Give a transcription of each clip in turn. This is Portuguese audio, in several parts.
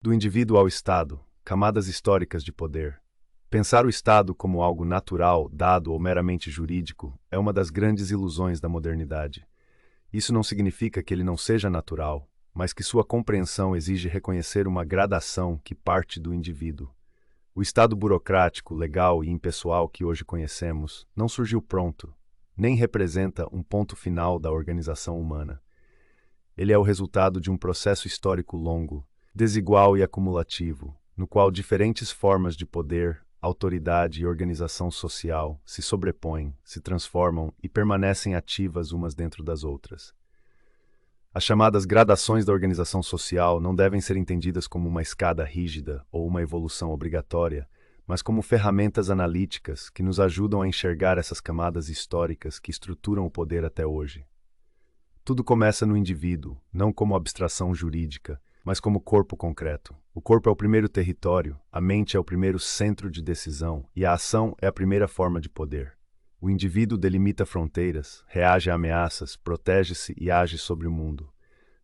Do indivíduo ao Estado, camadas históricas de poder. Pensar o Estado como algo natural, dado ou meramente jurídico é uma das grandes ilusões da modernidade. Isso não significa que ele não seja natural, mas que sua compreensão exige reconhecer uma gradação que parte do indivíduo. O Estado burocrático, legal e impessoal que hoje conhecemos não surgiu pronto, nem representa um ponto final da organização humana. Ele é o resultado de um processo histórico longo, desigual e acumulativo, no qual diferentes formas de poder, autoridade e organização social se sobrepõem, se transformam e permanecem ativas umas dentro das outras. As chamadas gradações da organização social não devem ser entendidas como uma escada rígida ou uma evolução obrigatória, mas como ferramentas analíticas que nos ajudam a enxergar essas camadas históricas que estruturam o poder até hoje. Tudo começa no indivíduo, não como abstração jurídica, mas como corpo concreto. O corpo é o primeiro território, a mente é o primeiro centro de decisão e a ação é a primeira forma de poder. O indivíduo delimita fronteiras, reage a ameaças, protege-se e age sobre o mundo.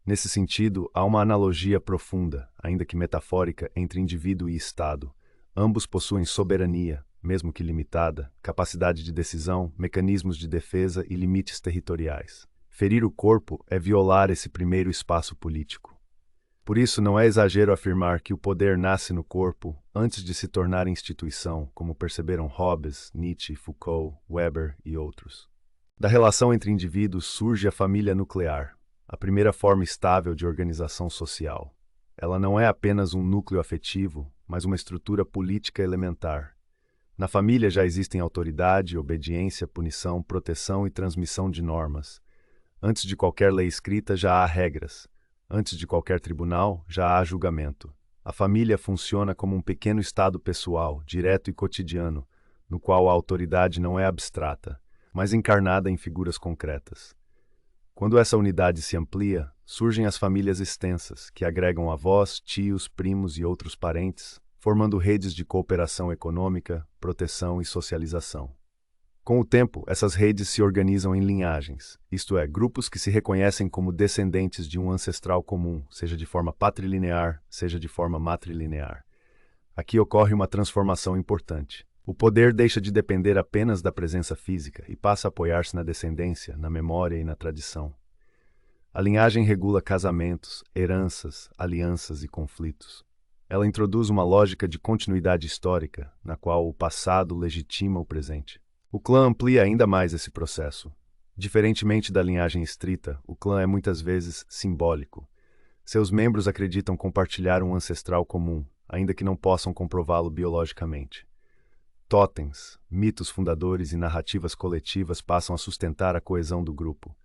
Nesse sentido, há uma analogia profunda, ainda que metafórica, entre indivíduo e Estado. Ambos possuem soberania, mesmo que limitada, capacidade de decisão, mecanismos de defesa e limites territoriais. Ferir o corpo é violar esse primeiro espaço político. Por isso, não é exagero afirmar que o poder nasce no corpo antes de se tornar instituição, como perceberam Hobbes, Nietzsche, Foucault, Weber e outros. Da relação entre indivíduos surge a família nuclear, a primeira forma estável de organização social. Ela não é apenas um núcleo afetivo, mas uma estrutura política elementar. Na família já existem autoridade, obediência, punição, proteção e transmissão de normas. Antes de qualquer lei escrita já há regras. Antes de qualquer tribunal, já há julgamento. A família funciona como um pequeno estado pessoal, direto e cotidiano, no qual a autoridade não é abstrata, mas encarnada em figuras concretas. Quando essa unidade se amplia, surgem as famílias extensas, que agregam avós, tios, primos e outros parentes, formando redes de cooperação econômica, proteção e socialização. Com o tempo, essas redes se organizam em linhagens, isto é, grupos que se reconhecem como descendentes de um ancestral comum, seja de forma patrilinear, seja de forma matrilinear. Aqui ocorre uma transformação importante. O poder deixa de depender apenas da presença física e passa a apoiar-se na descendência, na memória e na tradição. A linhagem regula casamentos, heranças, alianças e conflitos. Ela introduz uma lógica de continuidade histórica, na qual o passado legitima o presente. O clã amplia ainda mais esse processo. Diferentemente da linhagem estrita, o clã é muitas vezes simbólico. Seus membros acreditam compartilhar um ancestral comum, ainda que não possam comprová-lo biologicamente. Totens, mitos fundadores e narrativas coletivas passam a sustentar a coesão do grupo.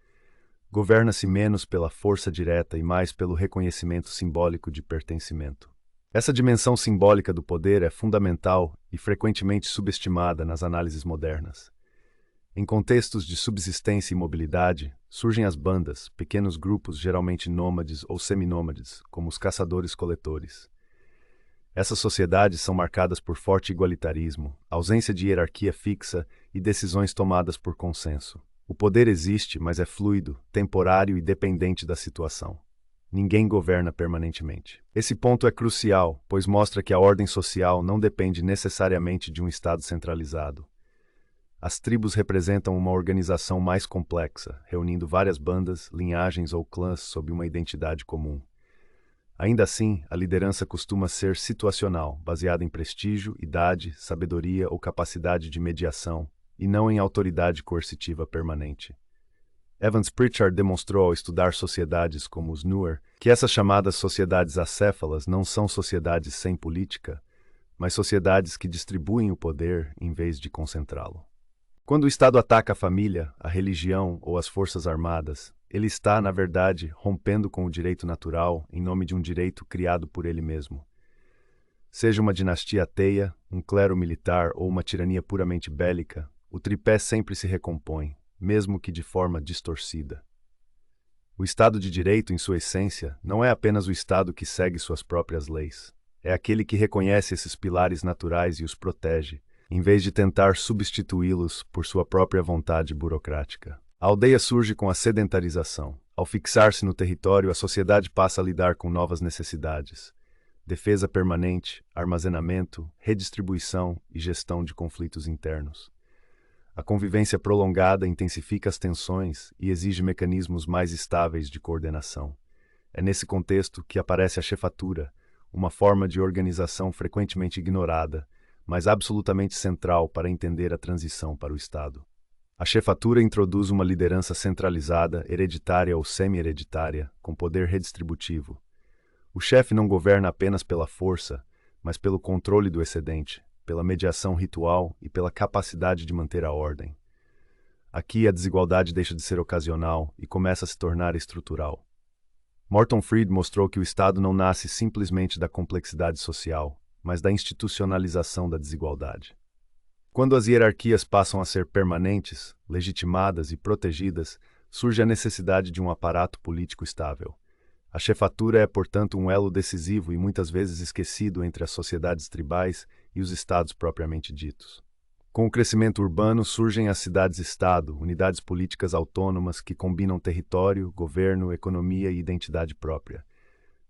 Governa-se menos pela força direta e mais pelo reconhecimento simbólico de pertencimento. Essa dimensão simbólica do poder é fundamental e frequentemente subestimada nas análises modernas. Em contextos de subsistência e mobilidade, surgem as bandas, pequenos grupos geralmente nômades ou seminômades, como os caçadores-coletores. Essas sociedades são marcadas por forte igualitarismo, ausência de hierarquia fixa e decisões tomadas por consenso. O poder existe, mas é fluido, temporário e dependente da situação. Ninguém governa permanentemente. Esse ponto é crucial, pois mostra que a ordem social não depende necessariamente de um Estado centralizado. As tribos representam uma organização mais complexa, reunindo várias bandas, linhagens ou clãs sob uma identidade comum. Ainda assim, a liderança costuma ser situacional, baseada em prestígio, idade, sabedoria ou capacidade de mediação, e não em autoridade coercitiva permanente. Evans Pritchard demonstrou ao estudar sociedades como os Nuer que essas chamadas sociedades acéfalas não são sociedades sem política, mas sociedades que distribuem o poder em vez de concentrá-lo. Quando o Estado ataca a família, a religião ou as forças armadas, ele está, na verdade, rompendo com o direito natural em nome de um direito criado por ele mesmo. Seja uma dinastia ateia, um clero militar ou uma tirania puramente bélica, o tripé sempre se recompõe, mesmo que de forma distorcida. O Estado de Direito, em sua essência, não é apenas o Estado que segue suas próprias leis. É aquele que reconhece esses pilares naturais e os protege, em vez de tentar substituí-los por sua própria vontade burocrática. A aldeia surge com a sedentarização. Ao fixar-se no território, a sociedade passa a lidar com novas necessidades. defesa permanente, armazenamento, redistribuição e gestão de conflitos internos. A convivência prolongada intensifica as tensões e exige mecanismos mais estáveis de coordenação. É nesse contexto que aparece a chefatura, uma forma de organização frequentemente ignorada, mas absolutamente central para entender a transição para o Estado. A chefatura introduz uma liderança centralizada, hereditária ou semi-hereditária, com poder redistributivo. O chefe não governa apenas pela força, mas pelo controle do excedente, pela mediação ritual e pela capacidade de manter a ordem. Aqui a desigualdade deixa de ser ocasional e começa a se tornar estrutural. Morton Fried mostrou que o Estado não nasce simplesmente da complexidade social, mas da institucionalização da desigualdade. Quando as hierarquias passam a ser permanentes, legitimadas e protegidas, surge a necessidade de um aparato político estável. A chefatura é, portanto, um elo decisivo e muitas vezes esquecido entre as sociedades tribais e os estados propriamente ditos. Com o crescimento urbano surgem as cidades-estado, unidades políticas autônomas que combinam território, governo, economia e identidade própria.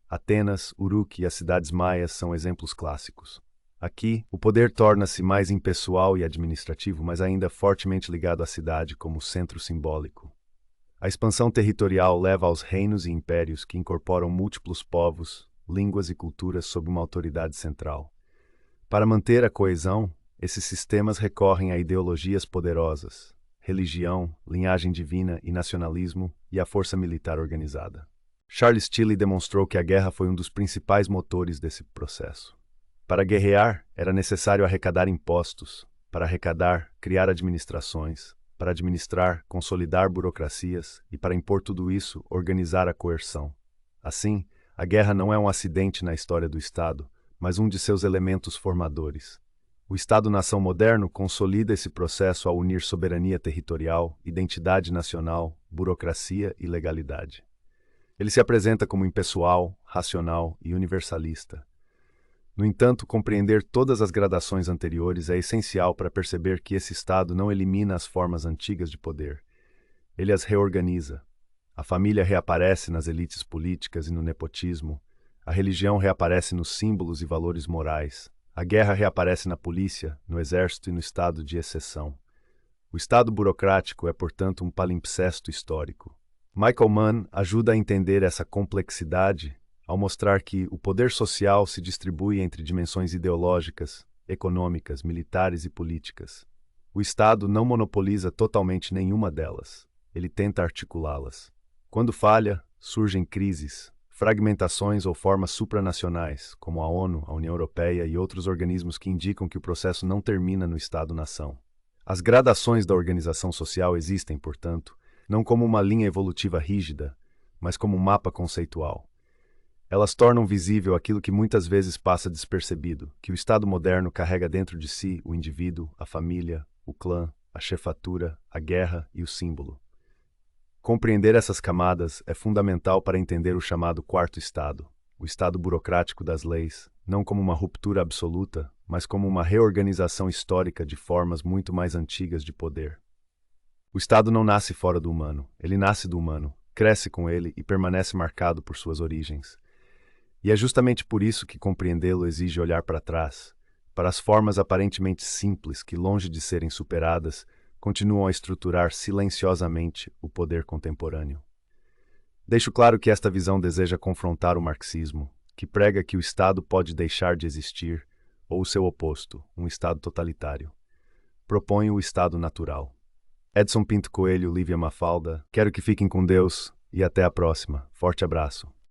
Atenas, Uruk e as cidades maias são exemplos clássicos. Aqui, o poder torna-se mais impessoal e administrativo, mas ainda fortemente ligado à cidade como centro simbólico. A expansão territorial leva aos reinos e impérios que incorporam múltiplos povos, línguas e culturas sob uma autoridade central. Para manter a coesão, esses sistemas recorrem a ideologias poderosas, religião, linhagem divina e nacionalismo e a força militar organizada. Charles Tilly demonstrou que a guerra foi um dos principais motores desse processo. Para guerrear, era necessário arrecadar impostos. Para arrecadar, criar administrações. Para administrar, consolidar burocracias. E para impor tudo isso, organizar a coerção. Assim, a guerra não é um acidente na história do Estado, mas um de seus elementos formadores. O Estado-nação moderno consolida esse processo ao unir soberania territorial, identidade nacional, burocracia e legalidade. Ele se apresenta como impessoal, racional e universalista. No entanto, compreender todas as gradações anteriores é essencial para perceber que esse Estado não elimina as formas antigas de poder. Ele as reorganiza. A família reaparece nas elites políticas e no nepotismo. A religião reaparece nos símbolos e valores morais. A guerra reaparece na polícia, no exército e no estado de exceção. O Estado burocrático é, portanto, um palimpsesto histórico. Michael Mann ajuda a entender essa complexidade ao mostrar que o poder social se distribui entre dimensões ideológicas, econômicas, militares e políticas. O Estado não monopoliza totalmente nenhuma delas. Ele tenta articulá-las. Quando falha, surgem crises, fragmentações ou formas supranacionais, como a ONU, a União Europeia e outros organismos que indicam que o processo não termina no Estado-nação. As gradações da organização social existem, portanto, não como uma linha evolutiva rígida, mas como um mapa conceitual. Elas tornam visível aquilo que muitas vezes passa despercebido, que o Estado moderno carrega dentro de si o indivíduo, a família, o clã, a chefatura, a guerra e o símbolo. Compreender essas camadas é fundamental para entender o chamado quarto Estado, o Estado burocrático das leis, não como uma ruptura absoluta, mas como uma reorganização histórica de formas muito mais antigas de poder. O Estado não nasce fora do humano, ele nasce do humano, cresce com ele e permanece marcado por suas origens. E é justamente por isso que compreendê-lo exige olhar para trás, para as formas aparentemente simples que, longe de serem superadas, continuam a estruturar silenciosamente o poder contemporâneo. Deixo claro que esta visão deseja confrontar o marxismo, que prega que o Estado pode deixar de existir, ou o seu oposto, um Estado totalitário. Propõe o Estado natural. Edson Pinto Coelho, Lívia Mafalda, quero que fiquem com Deus e até a próxima. Forte abraço.